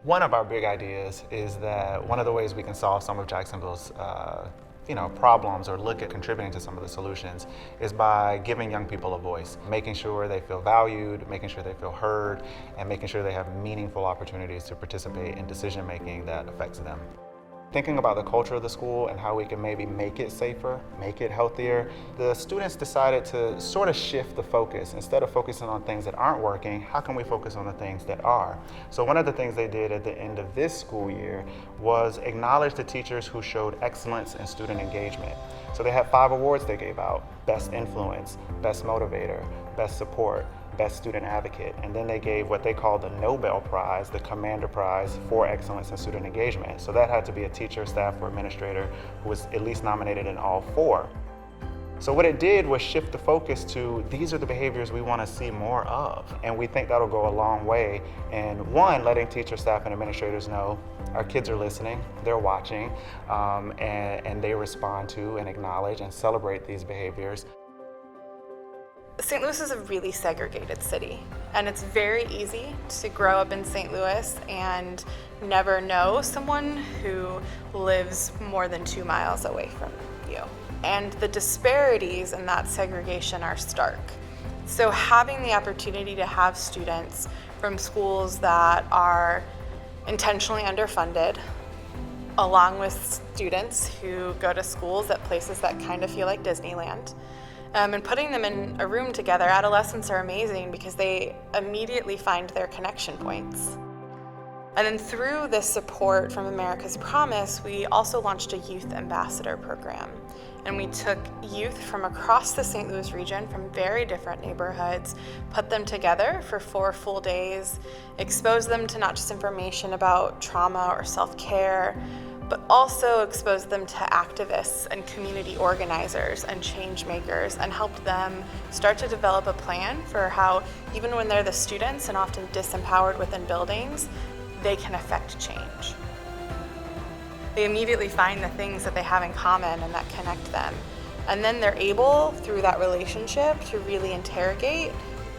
One of our big ideas is that one of the ways we can solve some of Jacksonville's problems or look at contributing to some of the solutions is by giving young people a voice, making sure they feel valued, making sure they feel heard, and making sure they have meaningful opportunities to participate in decision making that affects them. Thinking about the culture of the school and how we can maybe make it safer, make it healthier, the students decided to sort of shift the focus. Instead of focusing on things that aren't working, how can we focus on the things that are? So one of the things they did at the end of this school year was acknowledge the teachers who showed excellence in student engagement. So they had 5 awards they gave out: Best Influence, Best Motivator, Best Support, Best Student Advocate, and then they gave what they called the Nobel Prize, the Commander Prize for Excellence in Student Engagement. So that had to be a teacher, staff, or administrator who was at least nominated in all 4. So what it did was shift the focus to these are the behaviors we want to see more of, and we think that'll go a long way in letting teachers, staff, and administrators know our kids are listening, they're watching, and they respond to and acknowledge and celebrate these behaviors. St. Louis is a really segregated city, and it's very easy to grow up in St. Louis and never know someone who lives more than 2 miles away from you. And the disparities in that segregation are stark. So having the opportunity to have students from schools that are intentionally underfunded, along with students who go to schools at places that kind of feel like Disneyland, and putting them in a room together, adolescents are amazing because they immediately find their connection points. And then through this support from America's Promise, we also launched a youth ambassador program. And we took youth from across the St. Louis region from very different neighborhoods, put them together for 4 full days, exposed them to not just information about trauma or self-care, but also exposed them to activists and community organizers and change makers, and helped them start to develop a plan for how, even when they're the students and often disempowered within buildings, they can affect change. They immediately find the things that they have in common and that connect them. And then they're able, through that relationship, to really interrogate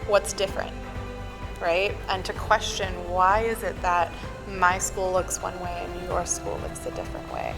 what's different, right? And to question, why is it that my school looks one way and your school looks a different way?